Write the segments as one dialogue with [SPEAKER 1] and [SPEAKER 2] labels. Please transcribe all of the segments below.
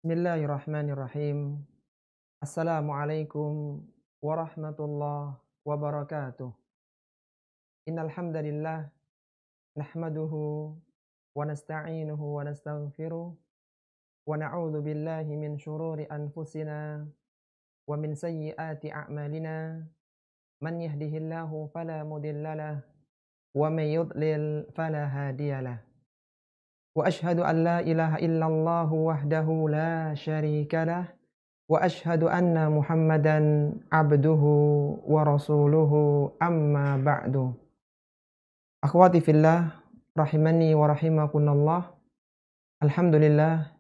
[SPEAKER 1] Bismillahirrahmanirrahim. Assalamualaikum warahmatullahi wabarakatuh. Innal hamdalillah nahmaduhu wa nasta'inuhu wa nastaghfiruh wa na'udzu billahi min shururi anfusina wa min sayyiati a'malina. Man yahdihillahu fala mudhillalah wa man yudlil fala hadiyalah. Wa ashhadu an la ilaha illallah wahdahu la syarikalah wa ashhadu anna Muhammadan abduhu wa rasuluhu amma ba'du. Akhwati fillah rahimani wa rahimakumullah. Alhamdulillah,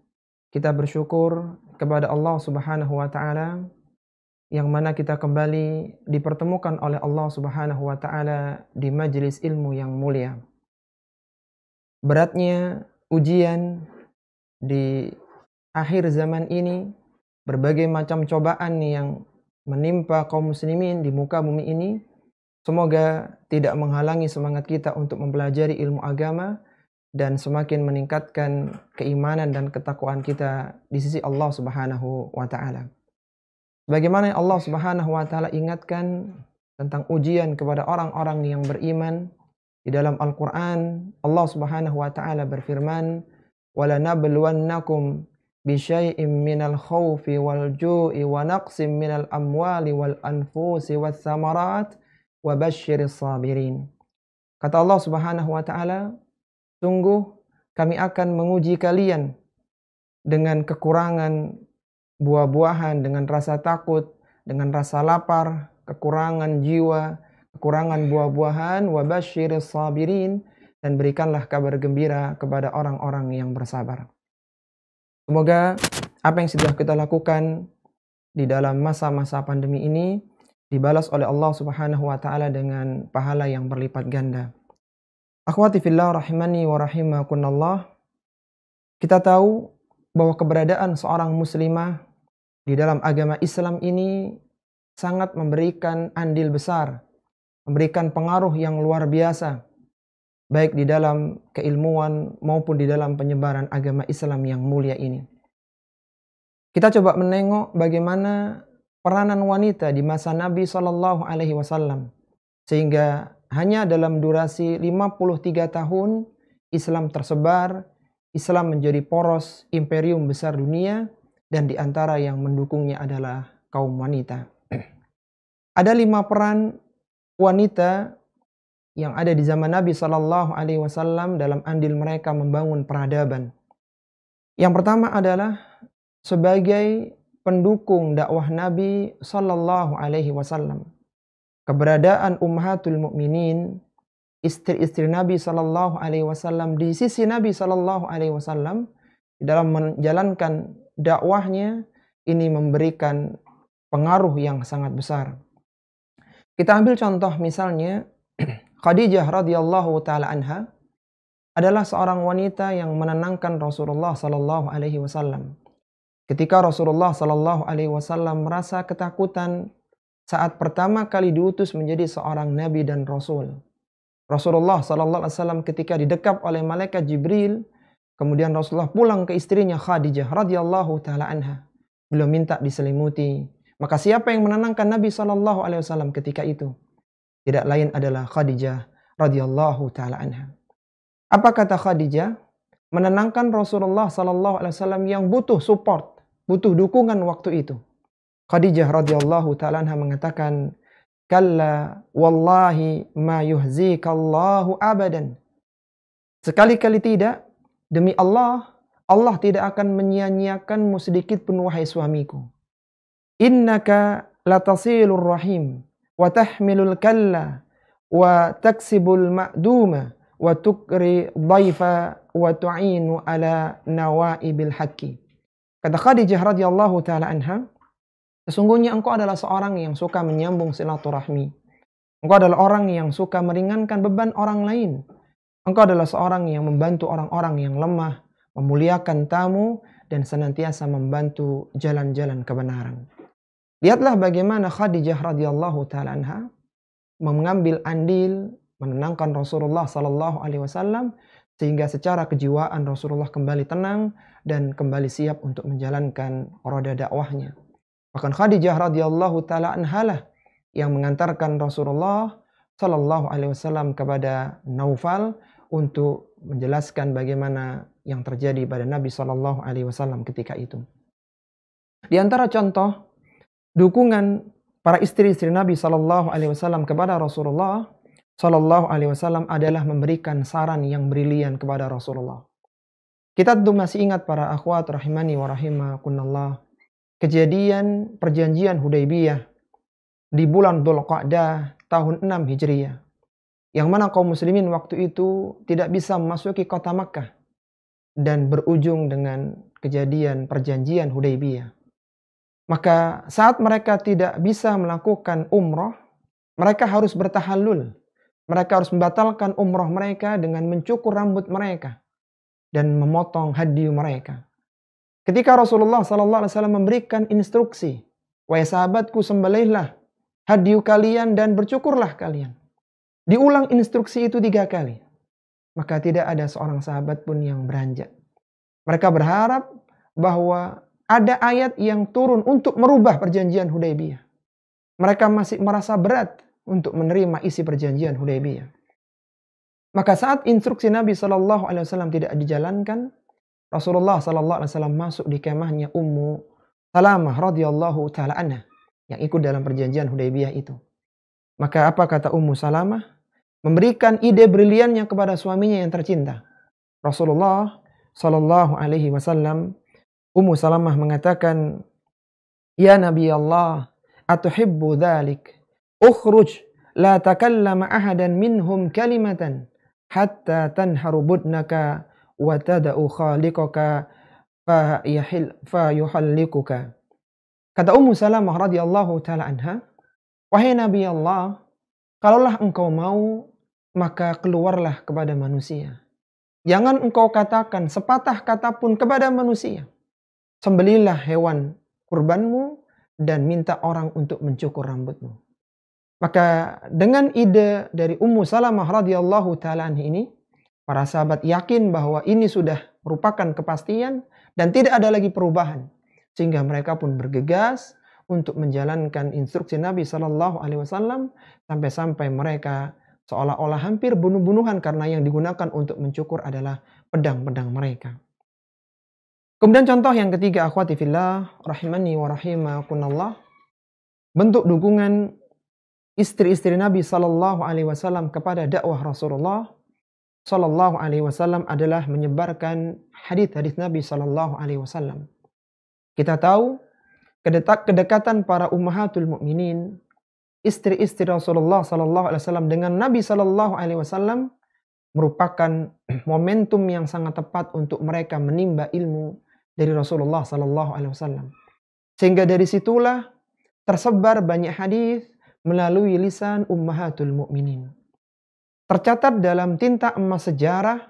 [SPEAKER 1] kita bersyukur kepada Allah Subhanahu wa taala yang mana kita kembali dipertemukan oleh Allah Subhanahu wa taala di majelis ilmu yang mulia. Beratnya ujian di akhir zaman ini, berbagai macam cobaan yang menimpa kaum muslimin di muka bumi ini, semoga tidak menghalangi semangat kita untuk mempelajari ilmu agama dan semakin meningkatkan keimanan dan ketakwaan kita di sisi Allah Subhanahu wa taala. Bagaimana Allah Subhanahu wa taala ingatkan tentang ujian kepada orang-orang yang beriman di dalam Al-Qur'an, Allah Subhanahu wa taala berfirman, "Wala nabluwannakum bisyai'im minal khawfi wal ju'i wa naqsim minal amwali wal anfusi was samarat wa basyiris sabirin." Kata Allah Subhanahu wa taala, sungguh kami akan menguji kalian dengan kekurangan buah-buahan, dengan rasa takut, dengan rasa lapar, kekurangan jiwa, kekurangan buah-buahan, wa basyiris sabirin, dan berikanlah kabar gembira kepada orang-orang yang bersabar. Semoga apa yang sudah kita lakukan di dalam masa-masa pandemi ini dibalas oleh Allah Subhanahu wa taala dengan pahala yang berlipat ganda. Akhwati fillah rahimani wa rahimakumullah. Kita tahu bahwa keberadaan seorang muslimah di dalam agama Islam ini sangat memberikan andil besar, memberikan pengaruh yang luar biasa, baik di dalam keilmuan maupun di dalam penyebaran agama Islam yang mulia ini. Kita coba menengok bagaimana peranan wanita di masa Nabi Shallallahu Alaihi Wasallam, sehingga hanya dalam durasi 53 tahun Islam tersebar, Islam menjadi poros imperium besar dunia, dan di antara yang mendukungnya adalah kaum wanita. Ada 5 peran wanita yang ada di zaman Nabi Shallallahu Alaihi Wasallam dalam andil mereka membangun peradaban. Yang pertama adalah sebagai pendukung dakwah Nabi Shallallahu Alaihi Wasallam. Keberadaan ummahatul mukminin, istri-istri Nabi Shallallahu Alaihi Wasallam di sisi Nabi Shallallahu Alaihi Wasallam dalam menjalankan dakwahnya ini memberikan pengaruh yang sangat besar. Kita ambil contoh misalnya Khadijah radhiyallahu taala anha adalah seorang wanita yang menenangkan Rasulullah sallallahu alaihi wasallam. Ketika Rasulullah sallallahu alaihi wasallam merasa ketakutan saat pertama kali diutus menjadi seorang nabi dan rasul. Rasulullah sallallahu alaihi wasallam ketika didekap oleh malaikat Jibril, kemudian Rasulullah pulang ke istrinya Khadijah radhiyallahu taala anha. Beliau minta diselimuti. Maka siapa yang menenangkan Nabi sallallahu alaihi wasallam ketika itu? Tidak lain adalah Khadijah radhiyallahu taala anha. Apa kata Khadijah? Menenangkan Rasulullah sallallahu alaihi wasallam yang butuh support, butuh dukungan waktu itu. Khadijah radhiyallahu taala anha mengatakan, "Kalla wallahi ma yuhzikallahu abadan." Sekali-kali tidak, demi Allah, Allah tidak akan menyia-nyiakanmu sedikit pun wahai suamiku. Innaka latasilur rahim wa tahmilul kalla wa taksibul ma'duma wa tukri dhaifa wa tu'inu ala nawaibil haqqi. Kata Khadijah radhiyallahu taala anha, sesungguhnya engkau adalah seorang yang suka menyambung silaturahmi. Engkau adalah orang yang suka meringankan beban orang lain. Engkau adalah seorang yang membantu orang-orang yang lemah, memuliakan tamu, dan senantiasa membantu jalan-jalan kebenaran. Lihatlah bagaimana Khadijah radhiyallahu taala anha mengambil andil menenangkan Rasulullah sallallahu alaihi wasallam sehingga secara kejiwaan Rasulullah kembali tenang dan kembali siap untuk menjalankan roda dakwahnya. Bahkan Khadijah radhiyallahu taala anhalah yang mengantarkan Rasulullah Shallallahu alaihi wasallam kepada Naufal untuk menjelaskan bagaimana yang terjadi pada Nabi Shallallahu alaihi wasallam ketika itu. Di antara contoh dukungan para istri-istri Nabi Shallallahu alaihi wasallam kepada Rasulullah Shallallahu alaihi wasallam adalah memberikan saran yang brilian kepada Rasulullah. Kita tentu masih ingat para akhwat rahimani wa rahimakumullah, kejadian perjanjian Hudaybiyah di bulan Dzulqa'dah tahun 6 Hijriah, yang mana kaum muslimin waktu itu tidak bisa memasuki kota Makkah dan berujung dengan kejadian perjanjian Hudaybiyah. Maka saat mereka tidak bisa melakukan umroh, mereka harus bertahallul. Mereka harus membatalkan umroh mereka dengan mencukur rambut mereka dan memotong hadyu mereka. Ketika Rasulullah SAW memberikan instruksi, "Wahai sahabatku, sembelihlah hadyu kalian dan bercukurlah kalian." Diulang instruksi itu 3 kali. Maka tidak ada seorang sahabat pun yang beranjak. Mereka berharap bahwa ada ayat yang turun untuk merubah perjanjian Hudaybiyah. Mereka masih merasa berat untuk menerima isi perjanjian Hudaybiyah. Maka saat instruksi Nabi SAW tidak dijalankan, Rasulullah SAW masuk di kemahnya Ummu Salamah radhiyallahu taala anha yang ikut dalam perjanjian Hudaybiyah itu. Maka apa kata Ummu Salamah? Memberikan ide briliannya kepada suaminya yang tercinta. Rasulullah SAW, Ummu Salamah mengatakan, "Ya Nabi Allah, atuhibbu dzalik? Ukhruj la takallama ahadan minhum kalimatan hatta tanharu budnaka wa tada'u khaliqaka fa yuhallikuka." Kata Ummu Salamah radhiyallahu taala anha, "Wahai Nabi Allah, kalaulah engkau mau, maka keluarlah kepada manusia. Jangan engkau katakan sepatah kata pun kepada manusia. Sembelihlah hewan kurbanmu dan minta orang untuk mencukur rambutmu." Maka dengan ide dari Ummu Salamah radhiyallahu taala anha ini, para sahabat yakin bahwa ini sudah merupakan kepastian dan tidak ada lagi perubahan. Sehingga mereka pun bergegas untuk menjalankan instruksi Nabi Shallallahu alaihi wasallam sampai-sampai mereka seolah-olah hampir bunuh-bunuhan karena yang digunakan untuk mencukur adalah pedang-pedang mereka. Kemudian contoh yang ketiga, akhwati fillah rahimani wa rahimakumullah, bentuk dukungan istri-istri Nabi Shallallahu alaihi wasallam kepada dakwah Rasulullah Shallallahu alaihi wasallam adalah menyebarkan hadis-hadis Nabi Shallallahu alaihi wasallam. Kita tahu kedekatan para ummahatul mukminin, istri-istri Rasulullah Shallallahu alaihi wasallam dengan Nabi Shallallahu alaihi wasallam merupakan momentum yang sangat tepat untuk mereka menimba ilmu dari Rasulullah Shallallahu alaihi wasallam. Sehingga dari situlah tersebar banyak hadis melalui lisan ummahatul mukminin. Tercatat dalam tinta emas sejarah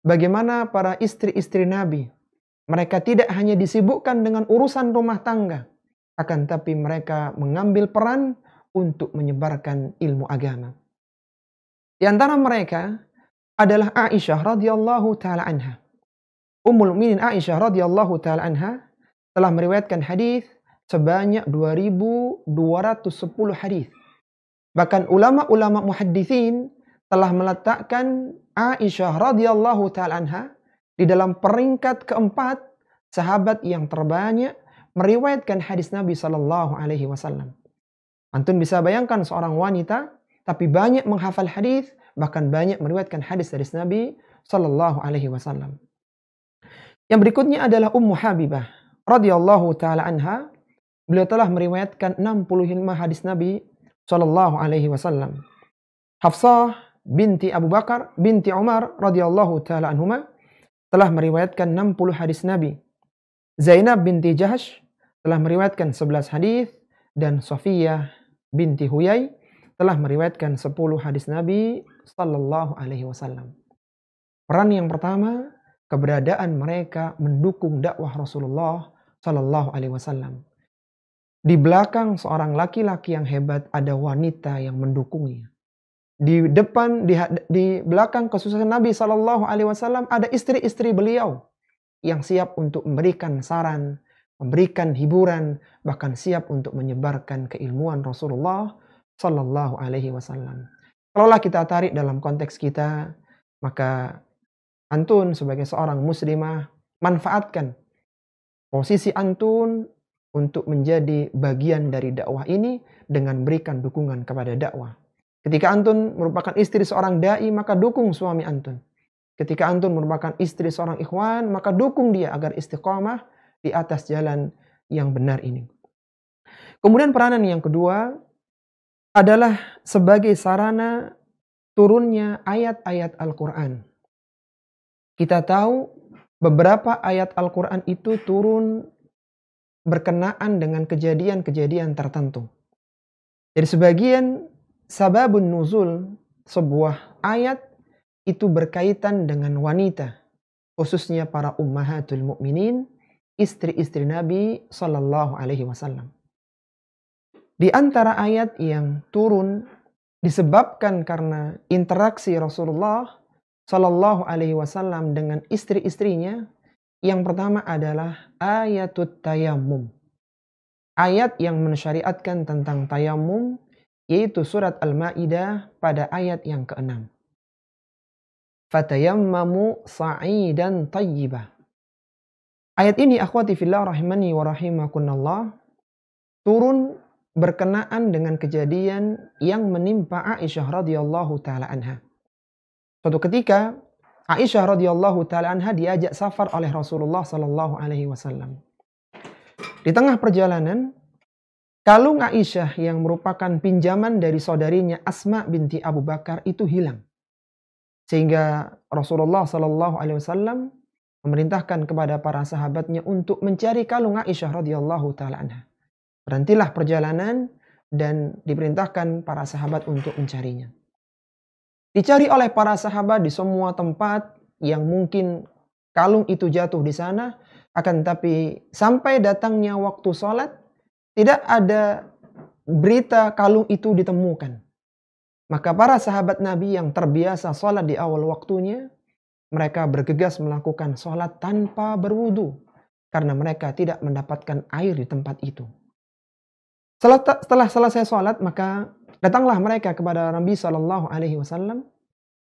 [SPEAKER 1] bagaimana para istri-istri Nabi, mereka tidak hanya disibukkan dengan urusan rumah tangga, akan tapi mereka mengambil peran untuk menyebarkan ilmu agama. Di antara mereka adalah Aisyah radhiyallahu taala anha. Ummul Mukminin Aisyah radhiyallahu taala anha telah meriwayatkan hadis sebanyak 2.210 hadis. Bahkan ulama-ulama muhadditsin telah meletakkan Aisyah radhiyallahu taala anha di dalam peringkat keempat sahabat yang terbanyak meriwayatkan hadis Nabi sallallahu alaihi wasallam. Antum bisa bayangkan seorang wanita tapi banyak menghafal hadis, bahkan banyak meriwayatkan hadis dari Nabi sallallahu alaihi wasallam. Yang berikutnya adalah Ummu Habibah radhiyallahu taala anha. Beliau telah meriwayatkan 65 hadis Nabi sallallahu alaihi wasallam. Hafsah binti Abu Bakar binti Umar radhiyallahu taala anhuma telah meriwayatkan 60 hadis Nabi. Zainab binti Jahsh telah meriwayatkan 11 hadis dan Safiyah binti Huyai telah meriwayatkan 10 hadis Nabi sallallahu alaihi wasallam. Peran yang pertama, keberadaan mereka mendukung dakwah Rasulullah sallallahu alaihi wasallam. Di belakang seorang laki-laki yang hebat ada wanita yang mendukungnya. Di depan, di belakang kesuksesan Nabi Shallallahu Alaihi Wasallam ada istri-istri beliau yang siap untuk memberikan saran, memberikan hiburan, bahkan siap untuk menyebarkan keilmuan Rasulullah Shallallahu Alaihi Wasallam. Kalaulah kita tarik dalam konteks kita, maka antun sebagai seorang muslimah manfaatkan posisi antun untuk menjadi bagian dari dakwah ini dengan berikan dukungan kepada dakwah. Ketika antun merupakan istri seorang dai, maka dukung suami antun. Ketika antun merupakan istri seorang ikhwan, maka dukung dia agar istiqamah di atas jalan yang benar ini. Kemudian peranan yang kedua adalah sebagai sarana turunnya ayat-ayat Al-Quran. Kita tahu beberapa ayat Al-Quran itu turun berkenaan dengan kejadian-kejadian tertentu. Jadi sebagian sababun nuzul sebuah ayat itu berkaitan dengan wanita, khususnya para ummahatul mukminin, istri-istri Nabi Sallallahu Alaihi Wasallam. Di antara ayat yang turun disebabkan karena interaksi Rasulullah Sallallahu Alaihi Wasallam dengan istri-istrinya, yang pertama adalah ayatut tayammum. Ayat yang mensyariatkan tentang tayammum, yaitu surat Al-Ma'idah pada ayat yang ke-6. Fatayammamu sa'idan tayyibah. Ayat ini akhwati fillah rahimani wa rahimakunallah turun berkenaan dengan kejadian yang menimpa Aisyah radhiyallahu taala anha. Suatu ketika Aisyah radhiyallahu taala anha diajak safar oleh Rasulullah sallallahu alaihi wasallam. Di tengah perjalanan, kalung Aisyah yang merupakan pinjaman dari saudarinya Asma binti Abu Bakar itu hilang. Sehingga Rasulullah Sallallahu Alaihi Wasallam memerintahkan kepada para sahabatnya untuk mencari kalung Aisyah radhiyallahu taala anha. Berhentilah perjalanan dan diperintahkan para sahabat untuk mencarinya. Dicari oleh para sahabat di semua tempat yang mungkin kalung itu jatuh di sana, akan tapi sampai datangnya waktu sholat, tidak ada berita kalung itu ditemukan. Maka para sahabat Nabi yang terbiasa sholat di awal waktunya, mereka bergegas melakukan sholat tanpa berwudu, karena mereka tidak mendapatkan air di tempat itu. Setelah selesai sholat, maka datanglah mereka kepada Nabi Shallallahu Alaihi Wasallam,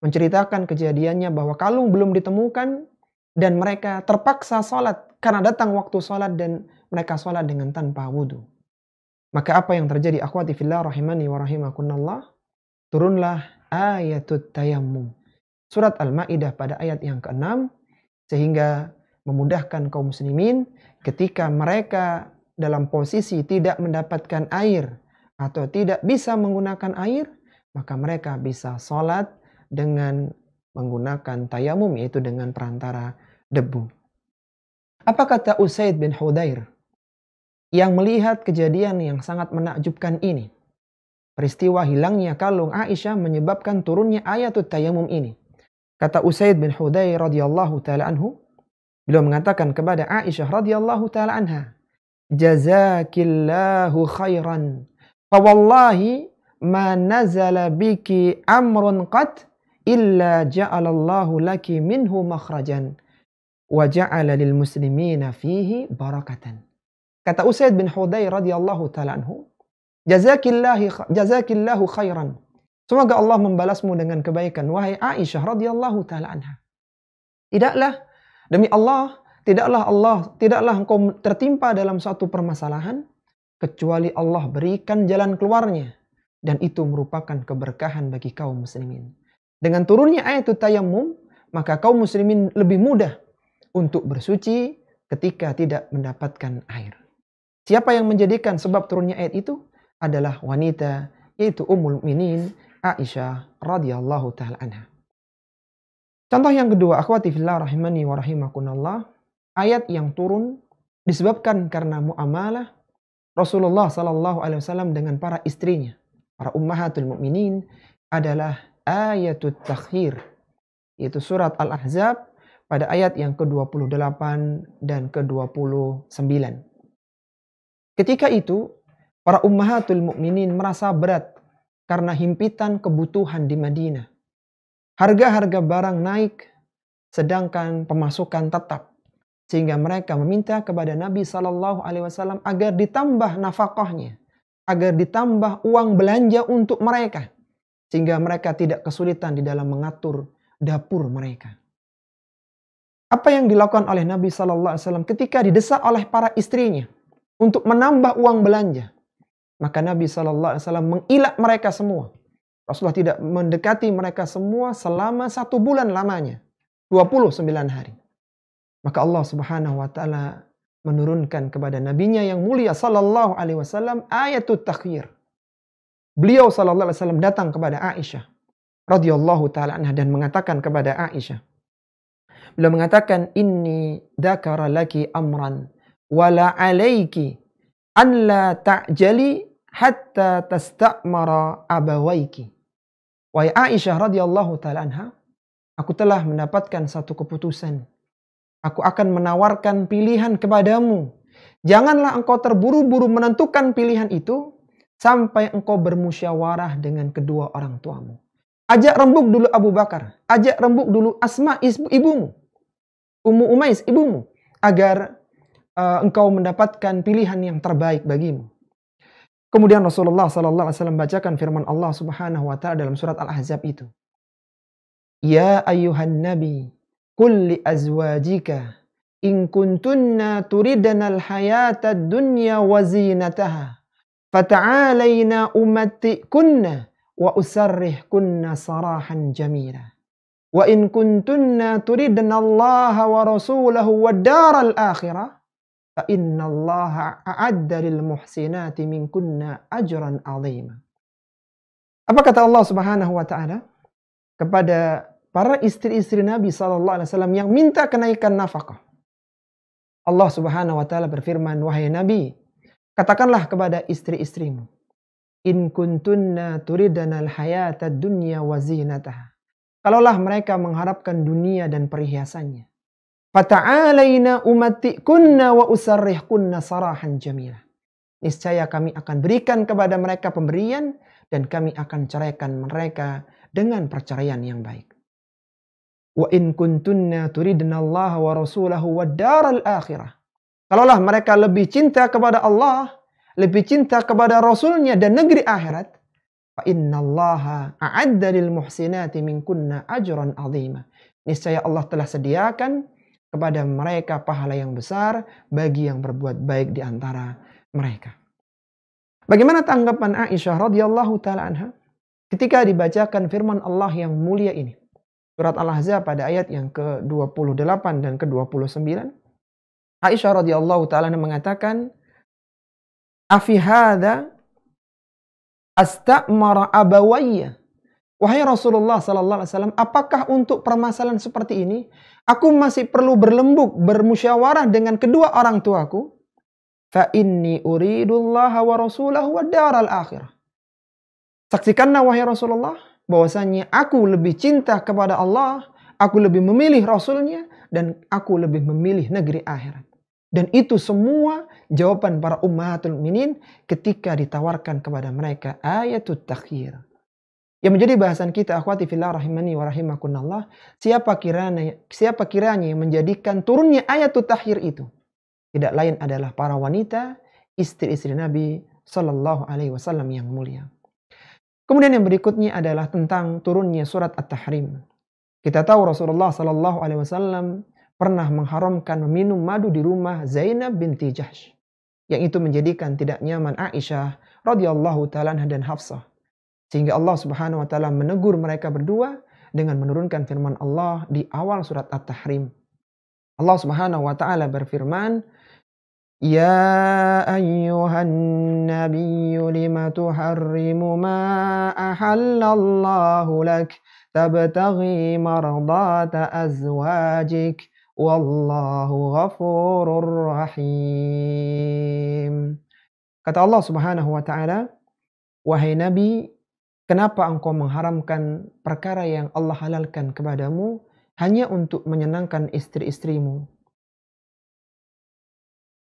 [SPEAKER 1] menceritakan kejadiannya bahwa kalung belum ditemukan, dan mereka terpaksa sholat karena datang waktu sholat dan mereka sholat dengan tanpa wudu. Maka apa yang terjadi akhwati fillah rahimani wa rahimakunallah? Turunlah ayatut tayammum. Surat Al-Ma'idah pada ayat yang ke-6. Sehingga memudahkan kaum muslimin ketika mereka dalam posisi tidak mendapatkan air atau tidak bisa menggunakan air, maka mereka bisa sholat dengan menggunakan tayamum, yaitu dengan perantara debu. Apa kata Usaid bin Hudayr yang melihat kejadian yang sangat menakjubkan ini? Peristiwa hilangnya kalung Aisyah menyebabkan turunnya ayatut tayammum ini. Kata Usaid bin Hudayr radhiyallahu taala anhu, beliau mengatakan kepada Aisyah radhiyallahu taala anha, "Jazakillahu khairan. Fa wallahi ma nazala biki amrun qat illa ja'alallahu laki minhu makhrajan wa ja'ala lil muslimina fihi barakatan." Kata Usaid bin Hudayr radhiyallahu taala anhu, Jazakillahu khairan. Semoga Allah membalasmu dengan kebaikan, wahai Aisyah radhiyallahu taala anha. Tidaklah demi Allah, tidaklah engkau tertimpa dalam suatu permasalahan kecuali Allah berikan jalan keluarnya, dan itu merupakan keberkahan bagi kaum muslimin. Dengan turunnya ayat tayammum, maka kaum muslimin lebih mudah untuk bersuci ketika tidak mendapatkan air. Siapa yang menjadikan sebab turunnya ayat itu? Adalah wanita, yaitu Ummul Mukminin Aisyah radhiyallahu taala anha. Contoh yang kedua, akhwati fillah rahimani wa rahimakunallah, ayat yang turun disebabkan karena muamalah Rasulullah sallallahu alaihi wasallam dengan para istrinya, para ummahatul mukminin, adalah ayatut takhir, yaitu surat Al-Ahzab pada ayat yang ke-28 dan ke-29. Ketika itu para ummahatul mukminin merasa berat karena himpitan kebutuhan di Madinah. Harga-harga barang naik, sedangkan pemasukan tetap. Sehingga mereka meminta kepada Nabi SAW agar ditambah nafkahnya, agar ditambah uang belanja untuk mereka, sehingga mereka tidak kesulitan di dalam mengatur dapur mereka. Apa yang dilakukan oleh Nabi SAW ketika didesak oleh para istrinya untuk menambah uang belanja? Maka Nabi SAW mengilak mereka semua. Rasulullah tidak mendekati mereka semua selama 1 bulan lamanya. 29 hari. Maka Allah Subhanahu wa taala menurunkan kepada nabinya yang mulia sallallahu alaihi wasallam ayatut takhir. Beliau sallallahu alaihi wasallam datang kepada Aisyah radhiyallahu taala anha dan mengatakan kepada Aisyah. Beliau mengatakan, inni dzakara laki amran wala alayki an la ta'jali hatta tastamara abawaiki. Wahai Aisyah radhiyallahu taala anha, aku telah mendapatkan satu keputusan. Aku akan menawarkan pilihan kepadamu. Janganlah engkau terburu-buru menentukan pilihan itu sampai engkau bermusyawarah dengan kedua orang tuamu. Ajak rembuk dulu Abu Bakar. Ajak rembuk dulu Asma ibumu. Ummu Umais ibumu. Agar engkau mendapatkan pilihan yang terbaik bagimu. Kemudian Rasulullah SAW bacakan firman Allah Subhanahu wa taala dalam surat Al-Ahzab itu. Ya ayyuhan nabi qul li azwajika in kuntunna turidna al-hayata ad-dunya wa zinataha fata'alayna umatti'kunna wa usarrihkunna sarahan jamila wa in kuntunna turidna Allah wa rasulahu wad daral akhirah fa innallaha a'adda lil muhsinati minkunna ajran 'azima. Apa kata Allah Subhanahu wa taala kepada para istri-istri Nabi SAW yang minta kenaikan nafkah? Allah Subhanahu wa taala berfirman, wahai Nabi, katakanlah kepada istri-istrimu, in kuntunna turidanal hayatad dunya wa zinataha. Kalaulah mereka mengharapkan dunia dan perhiasannya, fata'alaina umatti'kunna wa usarrihkunna sarahan jamila. Niscaya kami akan berikan kepada mereka pemberian dan kami akan ceraikan mereka dengan perceraian yang baik. Wa in kuntunna turidna Allah wa rasulahu wad daral akhirah. Kalaulah mereka lebih cinta kepada Allah, lebih cinta kepada Rasulnya dan negeri akhirat, fa innallaha a'adda lil muhsinati minkunna ajran 'azima. Niscaya Allah telah sediakan kepada mereka pahala yang besar bagi yang berbuat baik di antara mereka. Bagaimana tanggapan Aisyah radhiyallahu taala anha ketika dibacakan firman Allah yang mulia ini? Surat Al-Ahzab pada ayat yang ke-28 dan ke-29. Aisyah radhiyallahu taala mengatakan, "Afi hadza astamara abawayya." Wahai Rasulullah sallallahu alaihi wasallam, apakah untuk permasalahan seperti ini aku masih perlu berlembuk, bermusyawarah dengan kedua orang tuaku? Fa inni uridullaha wa rasulahu wad daral akhirah. Saksikanlah wahai Rasulullah bahwasanya aku lebih cinta kepada Allah, aku lebih memilih Rasulnya, dan aku lebih memilih negeri akhirat. Dan itu semua jawaban para ummahatul mukminin ketika ditawarkan kepada mereka ayatut takhir. Yang menjadi bahasan kita akhwati fillah rahimani wa rahimakumullah, siapa kiranya yang menjadikan turunnya ayatut takhir itu? Tidak lain adalah para wanita, istri-istri Nabi sallallahu alaihi wasallam yang mulia. Kemudian yang berikutnya adalah tentang turunnya surat At-Tahrim. Kita tahu Rasulullah sallallahu alaihi wasallam pernah mengharamkan meminum madu di rumah Zainab binti Jahsh. Yang itu menjadikan tidak nyaman Aisyah radhiyallahu taala dan Hafsah. Sehingga Allah Subhanahu wa taala menegur mereka berdua dengan menurunkan firman Allah di awal surat At-Tahrim. Allah Subhanahu wa taala berfirman, Ya ayyuhan nabiyyu lima tuharrimu ma ahallallahu lak tabtaghi mardata azwajik wallahu ghafurur rahim. Kata Allah Subhanahu wa taala, wahai Nabi, kenapa engkau mengharamkan perkara yang Allah halalkan kepadamu hanya untuk menyenangkan istri-istrimu?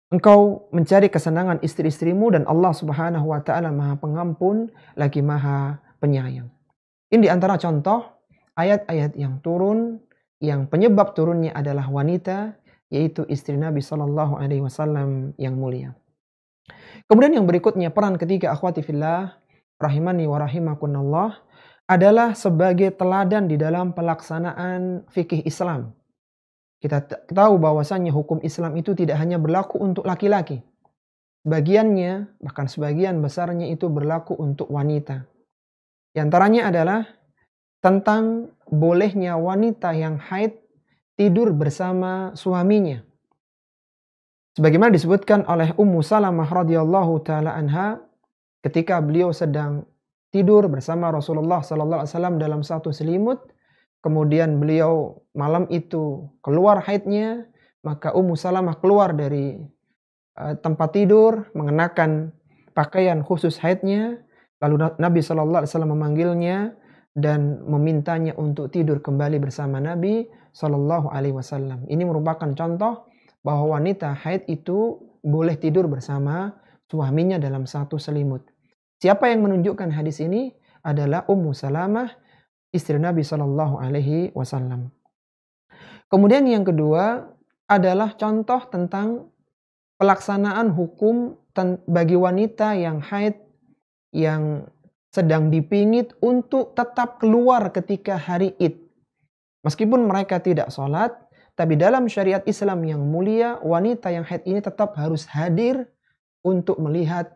[SPEAKER 1] Engkau mencari kesenangan istri-istrimu dan Allah Subhanahu wa taala Maha Pengampun lagi Maha penyayang. Ini di antara contoh ayat-ayat yang turun, yang penyebab turunnya adalah wanita, yaitu istri Nabi Shallallahu Alaihi Wasallam yang mulia. Kemudian yang berikutnya, peran ketiga akhwati fillah, rahimani wa rahimakunallah, adalah sebagai teladan di dalam pelaksanaan fikih Islam. Kita tahu bahwasannya hukum Islam itu tidak hanya berlaku untuk laki-laki. Sebagiannya, bahkan sebagian besarnya itu berlaku untuk wanita. Di antaranya adalah tentang bolehnya wanita yang haid tidur bersama suaminya. Sebagaimana disebutkan oleh Ummu Salamah radhiyallahu taala anha ketika beliau sedang tidur bersama Rasulullah sallallahu alaihi wasallam dalam satu selimut, kemudian beliau malam itu keluar haidnya, maka Ummu Salamah keluar dari tempat tidur mengenakan pakaian khusus haidnya, lalu Nabi sallallahu alaihi wasallam memanggilnya dan memintanya untuk tidur kembali bersama Nabi sallallahu alaihi wasallam. Ini merupakan contoh bahwa wanita haid itu boleh tidur bersama suaminya dalam satu selimut. Siapa yang menunjukkan hadis ini adalah Ummu Salamah, istri Nabi Shallallahu Alaihi Wasallam. Kemudian yang kedua adalah contoh tentang pelaksanaan hukum bagi wanita yang haid yang sedang dipingit untuk tetap keluar ketika hari Id. Meskipun mereka tidak sholat, tapi dalam syariat Islam yang mulia, wanita yang haid ini tetap harus hadir untuk melihat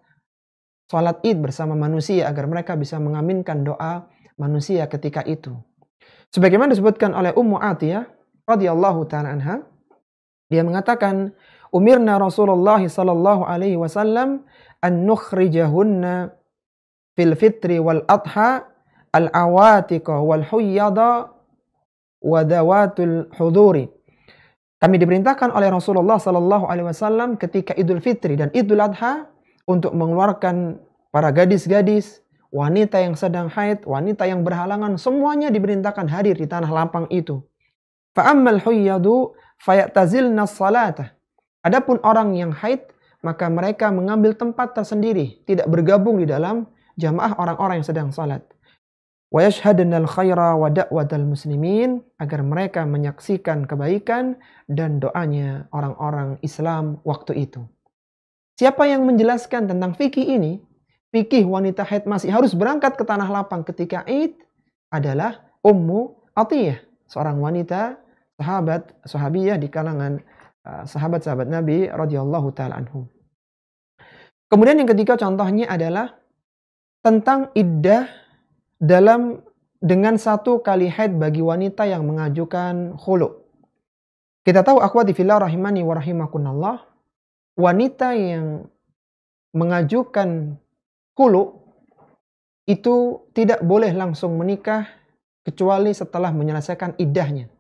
[SPEAKER 1] sholat Id bersama manusia agar mereka bisa mengaminkan doa manusia ketika itu. Sebagaimana disebutkan oleh Ummu Atiyah radhiyallahu ta'ala anha, dia mengatakan, "Umirna Rasulullah sallallahu alaihi wasallam an nukhrijahunna fil fitri wal adha al-awatiqa wal huyyada wa dawatul huduri." Kami diperintahkan oleh Rasulullah sallallahu alaihi wasallam ketika Idul Fitri dan Idul Adha untuk mengeluarkan para gadis-gadis, wanita yang sedang haid, wanita yang berhalangan, semuanya diperintahkan hadir di tanah lapang itu. Fa'ammal huyyadu fayatazilna salatah. Adapun orang yang haid, maka mereka mengambil tempat tersendiri, tidak bergabung di dalam jamaah orang-orang yang sedang salat. Wa yashhadna al-khaira wa da'watal muslimin, agar mereka menyaksikan kebaikan dan doanya orang-orang Islam waktu itu. Siapa yang menjelaskan tentang fikih ini? Fikih wanita haid masih harus berangkat ke tanah lapang ketika Id adalah Ummu Atiyah, seorang wanita sahabiyah di kalangan sahabat-sahabat Nabi radhiyallahu taala anhum. Kemudian yang ketiga contohnya adalah tentang iddah dengan satu kali haid bagi wanita yang mengajukan khulu. Kita tahu akhwati fillah rahimani wa rahimakunallah, wanita yang mengajukan khulu itu tidak boleh langsung menikah kecuali setelah menyelesaikan iddahnya.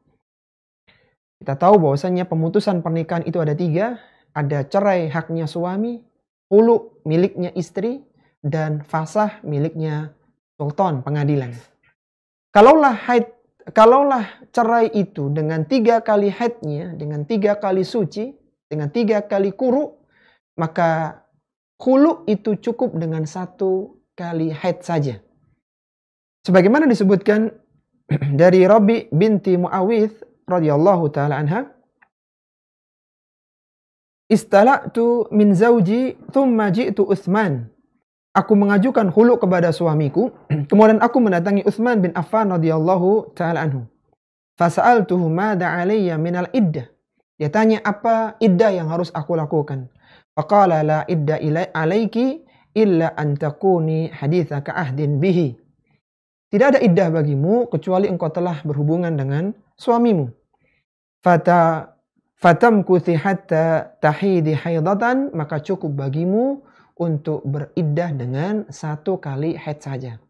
[SPEAKER 1] Kita tahu bahwasanya pemutusan pernikahan itu ada 3, ada cerai haknya suami, khulu miliknya istri, dan fasah miliknya sultan, pengadilan. Kalaulah cerai itu dengan 3 kali haidnya, dengan 3 kali suci, dengan 3 kali kuru, maka khulu itu cukup dengan 1 kali haid saja. Sebagaimana disebutkan dari Rabi binti Muawidh radhiyallahu taala anha, "Istala'tu min zauji thumma ji'tu Utsman." Aku mengajukan khulu kepada suamiku, kemudian aku mendatangi Utsman bin Affan radhiyallahu taala anhu. Fasa'altuhu madza 'alayya minal iddah. Dia tanya apa iddah yang harus aku lakukan. Faqala la idda 'alaiki illa an takuni haditsaka ahdin bihi. Tidak ada iddah bagimu kecuali engkau telah berhubungan dengan suamimu. Fatamkuthi hatta tahidi haidatan, maka cukup bagimu untuk beriddah dengan 1 kali haid saja.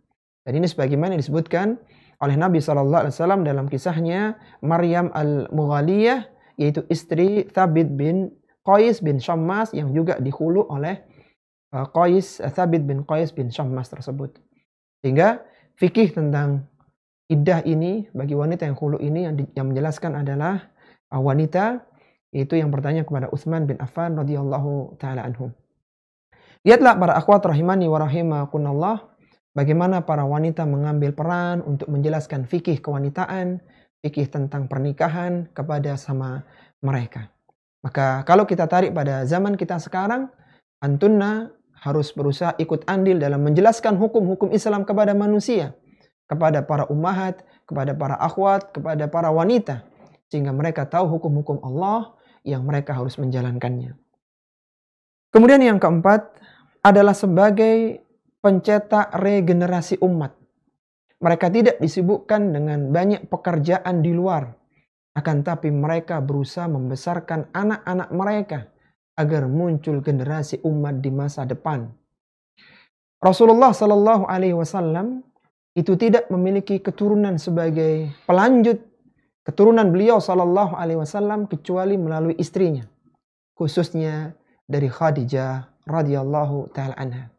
[SPEAKER 1] Dan ini sebagaimana disebutkan oleh Nabi SAW dalam kisahnya Maryam al-Mughaliyah, yaitu istri Thabit bin Qais bin Shammas yang juga dikhulu oleh Thabit bin Qais bin Shammas tersebut. Sehingga fikih tentang iddah ini bagi wanita yang khulu ini yang menjelaskan adalah wanita, yaitu yang bertanya kepada Utsman bin Affan radhiyallahu taala anhu. Lihatlah para akhwat rahimani wa rahimakunallah, bagaimana para wanita mengambil peran untuk menjelaskan fikih kewanitaan, fikih tentang pernikahan kepada sama mereka. Maka kalau kita tarik pada zaman kita sekarang, antunna harus berusaha ikut andil dalam menjelaskan hukum-hukum Islam kepada manusia, kepada para ummahat, kepada para akhwat, kepada para wanita, sehingga mereka tahu hukum-hukum Allah yang mereka harus menjalankannya. Kemudian yang keempat adalah sebagai pencetak regenerasi umat. Mereka tidak disibukkan dengan banyak pekerjaan di luar, akan tapi mereka berusaha membesarkan anak-anak mereka agar muncul generasi umat di masa depan. Rasulullah Shallallahu Alaihi Wasallam itu tidak memiliki keturunan sebagai pelanjut keturunan beliau Shallallahu Alaihi Wasallam kecuali melalui istrinya, khususnya dari Khadijah radhiyallahu taala anha.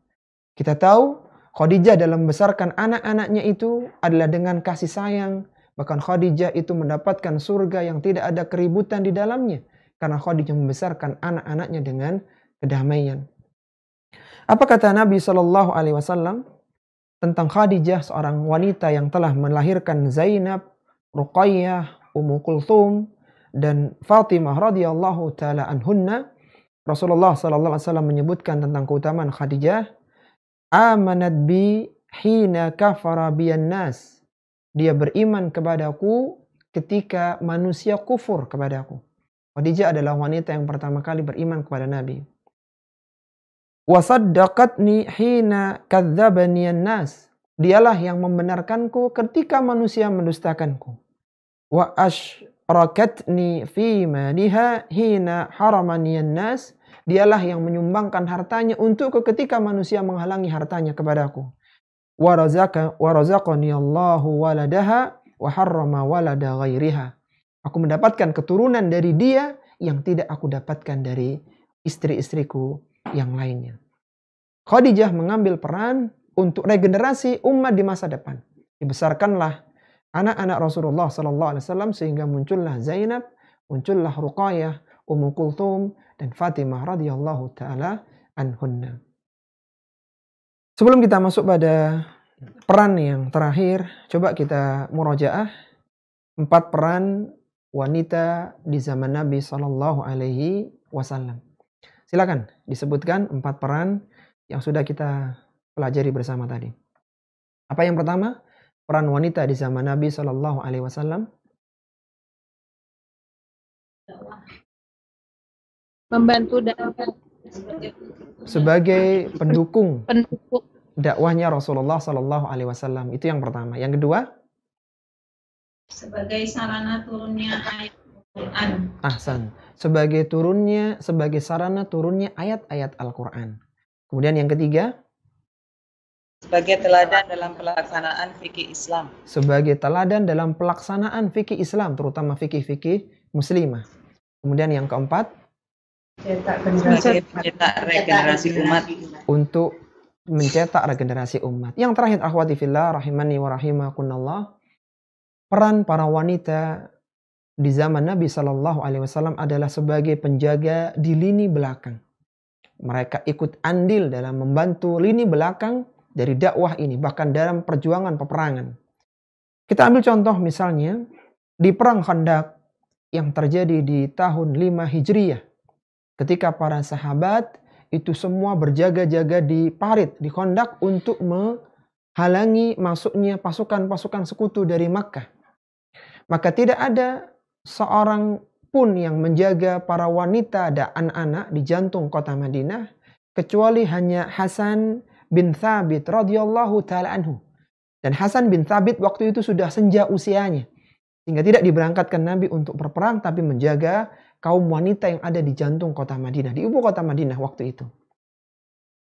[SPEAKER 1] Kita tahu Khadijah dalam membesarkan anak-anaknya itu adalah dengan kasih sayang. Bahkan Khadijah itu mendapatkan surga yang tidak ada keributan di dalamnya, karena Khadijah membesarkan anak-anaknya dengan kedamaian. Apa kata Nabi Shallallahu Alaihi Wasallam tentang Khadijah, seorang wanita yang telah melahirkan Zainab, Ruqayyah, Ummu Kulthum, dan Fatimah radhiyallahu taala anhunna? Rasulullah Shallallahu Alaihi Wasallam menyebutkan tentang keutamaan Khadijah, amanat bi hina kafara biyan nas. Dia beriman kepadaku ketika manusia kufur kepadaku. Khadijah adalah wanita yang pertama kali beriman kepada Nabi. Wasaddaqatni hina kadzdzabani an-nas. Dialah yang membenarkanku ketika manusia mendustakanku. Wa asyrakatni fi maliha hina haramani an-nas. Dialah yang menyumbangkan hartanya untukku ketika manusia menghalangi hartanya kepadaku. Wa razaqani Allahu waladaha wa harrama walada ghairiha. Aku mendapatkan keturunan dari dia yang tidak aku dapatkan dari istri-istriku yang lainnya. Khadijah mengambil peran untuk regenerasi umat di masa depan. Dibesarkanlah anak-anak Rasulullah Sallallahu Alaihi Wasallam sehingga muncullah Zainab, muncullah Ruqayyah, Ummu Kulthum, dan Fatimah radhiyallahu taala anhunna. Sebelum kita masuk pada peran yang terakhir, coba kita murojaah 4 peran wanita di zaman Nabi Sallallahu Alaihi Wasallam. Silakan disebutkan 4 peran yang sudah kita pelajari bersama tadi. Apa yang pertama? Peran wanita di zaman Nabi Sallallahu Alaihi Wasallam.
[SPEAKER 2] Membantu dakwah
[SPEAKER 1] sebagai pendukung dakwahnya Rasulullah Sallallahu Alaihi Wasallam. Itu yang pertama. Yang kedua?
[SPEAKER 3] Sebagai sarana turunnya ayat Al-Quran.
[SPEAKER 1] Ahsan. Sebagai sarana turunnya ayat-ayat Al-Quran. Kemudian yang ketiga?
[SPEAKER 4] Sebagai teladan dalam pelaksanaan fikih Islam.
[SPEAKER 1] Sebagai teladan dalam pelaksanaan fikih Islam, terutama fikih-fikih muslimah. Kemudian yang keempat?
[SPEAKER 4] Sebagai pencetak regenerasi umat.
[SPEAKER 1] Untuk mencetak regenerasi umat. Yang terakhir, akhwati fillah rahimani wa rahimakunallah, peran para wanita di zaman Nabi Sallallahu Alaihi Wasallam adalah sebagai penjaga di lini belakang. Mereka ikut andil dalam membantu lini belakang dari dakwah ini, bahkan dalam perjuangan peperangan. Kita ambil contoh misalnya di perang Khandaq yang terjadi di tahun 5 Hijriyah. Ketika para sahabat itu semua berjaga-jaga di parit, di Khandaq untuk menghalangi masuknya pasukan-pasukan sekutu dari Makkah. Maka tidak ada seorang pun yang menjaga para wanita dan anak-anak di jantung kota Madinah, kecuali hanya Hasan bin Thabit radhiyallahu taala anhu. Dan Hasan bin Thabit waktu itu sudah senja usianya, sehingga tidak diberangkatkan Nabi untuk berperang, tapi menjaga kaum wanita yang ada di jantung kota Madinah, di ibu kota Madinah waktu itu.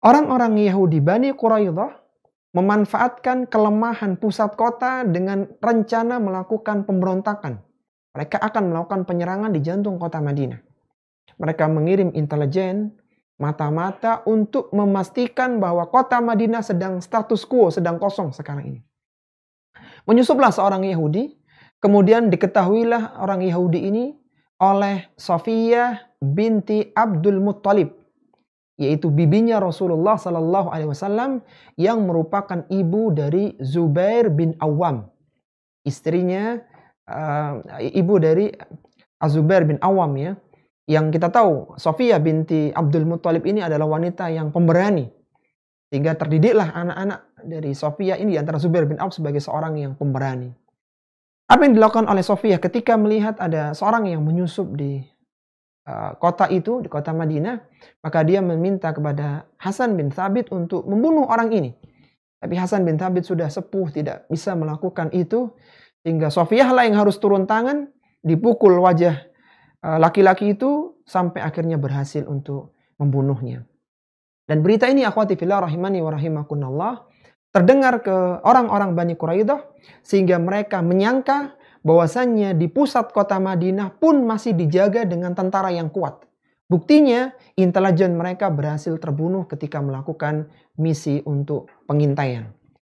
[SPEAKER 1] Orang-orang Yahudi Bani Quraidah memanfaatkan kelemahan pusat kota dengan rencana melakukan pemberontakan. Mereka akan melakukan penyerangan di jantung kota Madinah. Mereka mengirim intelijen, mata-mata untuk memastikan bahwa kota Madinah sedang status quo, sedang kosong sekarang ini. Menyusuplah seorang Yahudi, kemudian diketahuilah orang Yahudi ini oleh Safiyah binti Abdul Muttalib. yaitu bibinya Rasulullah Sallallahu Alaihi Wasallam yang merupakan ibu dari Zubair bin Awam, istrinya ibu dari Zubair bin Awam ya. Yang kita tahu Sofiyah binti Abdul Muttalib ini adalah wanita yang pemberani, sehingga terdidiklah anak-anak dari Sofiyah ini antara Zubair bin Awam sebagai seorang yang pemberani. Apa yang dilakukan oleh Sofiyah ketika melihat ada seorang yang menyusup di kota itu, di kota Madinah, maka dia meminta kepada Hasan bin Thabit untuk membunuh orang ini. Tapi Hasan bin Thabit sudah sepuh, tidak bisa melakukan itu, sehingga Sofiyah lah yang harus turun tangan, dipukul wajah laki-laki itu sampai akhirnya berhasil untuk membunuhnya. Dan berita ini akhwati fillah rahimani wa rahimakumullah terdengar ke orang-orang Bani Quraidah, sehingga mereka menyangka bahwasannya di pusat kota Madinah pun masih dijaga dengan tentara yang kuat. Buktinya intelijen mereka berhasil terbunuh ketika melakukan misi untuk pengintaian.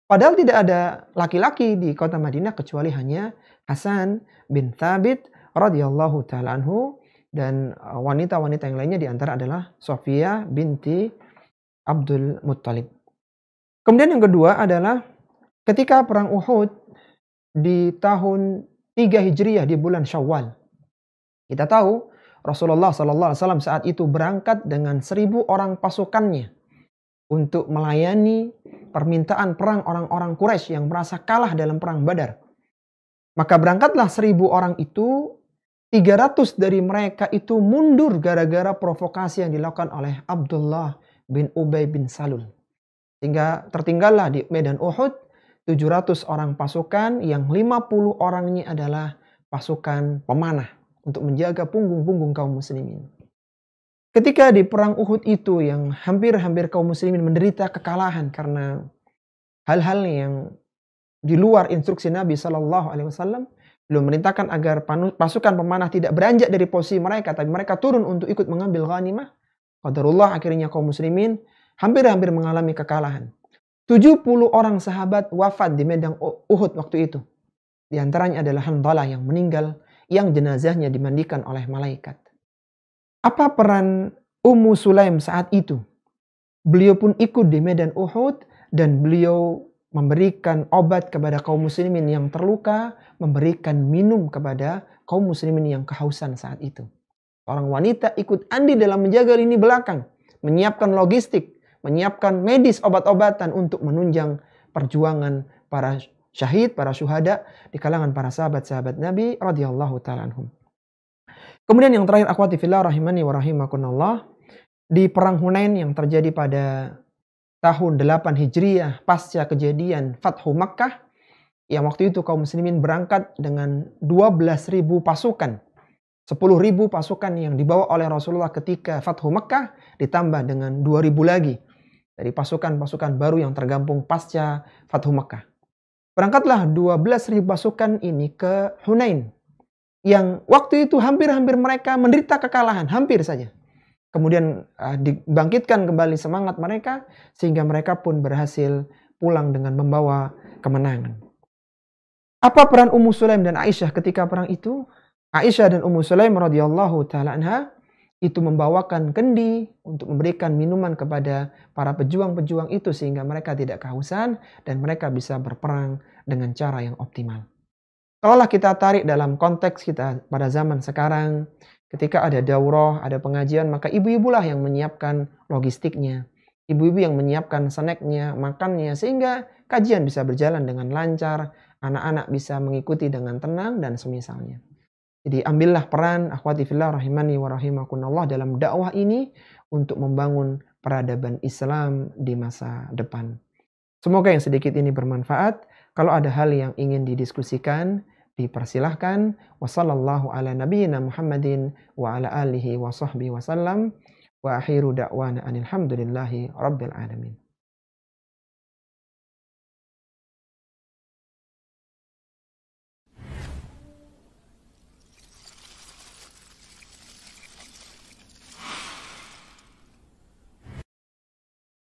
[SPEAKER 1] Padahal tidak ada laki-laki di kota Madinah kecuali hanya Hasan bin Thabit radhiyallahu ta'ala anhu, dan wanita-wanita yang lainnya diantara adalah Sofiyah binti Abdul Muttalib. Kemudian yang kedua adalah ketika perang Uhud di tahun 3 Hijriyah di bulan Syawal. Kita tahu Rasulullah SAW saat itu berangkat dengan 1.000 orang pasukannya untuk melayani permintaan perang orang-orang Quraisy yang merasa kalah dalam perang Badar. Maka berangkatlah 1.000 orang itu, 300 dari mereka itu mundur gara-gara provokasi yang dilakukan oleh Abdullah bin Ubay bin Salul. Sehingga tertinggallah di medan Uhud 700 orang pasukan yang 50 orangnya adalah pasukan pemanah untuk menjaga punggung-punggung kaum muslimin. Ketika di perang Uhud itu yang hampir-hampir kaum muslimin menderita kekalahan karena hal-hal yang di luar instruksi Nabi SAW, beliau merintahkan agar pasukan pemanah tidak beranjak dari posisi mereka, tapi mereka turun untuk ikut mengambil ghanimah. Qadarullah akhirnya kaum muslimin hampir-hampir mengalami kekalahan. 70 orang sahabat wafat di medan Uhud waktu itu. Di antaranya adalah Hanzalah yang meninggal, yang jenazahnya dimandikan oleh malaikat. Apa peran Ummu Sulaim saat itu? Beliau pun ikut di medan Uhud dan beliau memberikan obat kepada kaum muslimin yang terluka, memberikan minum kepada kaum muslimin yang kehausan saat itu. Orang wanita ikut andil dalam menjaga lini belakang, menyiapkan logistik, menyiapkan medis obat-obatan untuk menunjang perjuangan para syahid, para syuhada di kalangan para sahabat-sahabat Nabi radhiyallahu ta'ala anhum. Kemudian yang terakhir akhwati fillah rahimani wa rahimakumullah, di perang Hunain yang terjadi pada tahun 8 Hijriyah pasca kejadian Fathu Makkah, yang waktu itu kaum muslimin berangkat dengan 12.000 pasukan. 10.000 pasukan yang dibawa oleh Rasulullah ketika Fathu Makkah ditambah dengan 2.000 lagi dari pasukan-pasukan baru yang tergabung pasca Fathu Makkah. Berangkatlah 12.000 pasukan ini ke Hunain, yang waktu itu hampir-hampir mereka menderita kekalahan, hampir saja. Kemudian dibangkitkan kembali semangat mereka sehingga mereka pun berhasil pulang dengan membawa kemenangan. Apa peran Ummu Sulaim dan Aisyah ketika perang itu? Aisyah dan Ummu Sulaim radhiyallahu ta'ala anha itu membawakan kendi untuk memberikan minuman kepada para pejuang-pejuang itu sehingga mereka tidak kehausan dan mereka bisa berperang dengan cara yang optimal. Kalaulah kita tarik dalam konteks kita pada zaman sekarang, ketika ada daurah, ada pengajian, maka ibu-ibulah yang menyiapkan logistiknya. Ibu-ibu yang menyiapkan snacknya, makannya, sehingga kajian bisa berjalan dengan lancar, anak-anak bisa mengikuti dengan tenang, dan semisalnya. Jadi ambillah peran akhwati fillah rahimani wa rahimakumullah dalam dakwah ini untuk membangun peradaban Islam di masa depan. Semoga yang sedikit ini bermanfaat. Kalau ada hal yang ingin didiskusikan, dipersilahkan. Wassallallahu ala nabiyyina Muhammadin wa ala alihi wa sahbihi wasallam. Wa akhiru da'wana anil hamdulillahi rabbil alamin.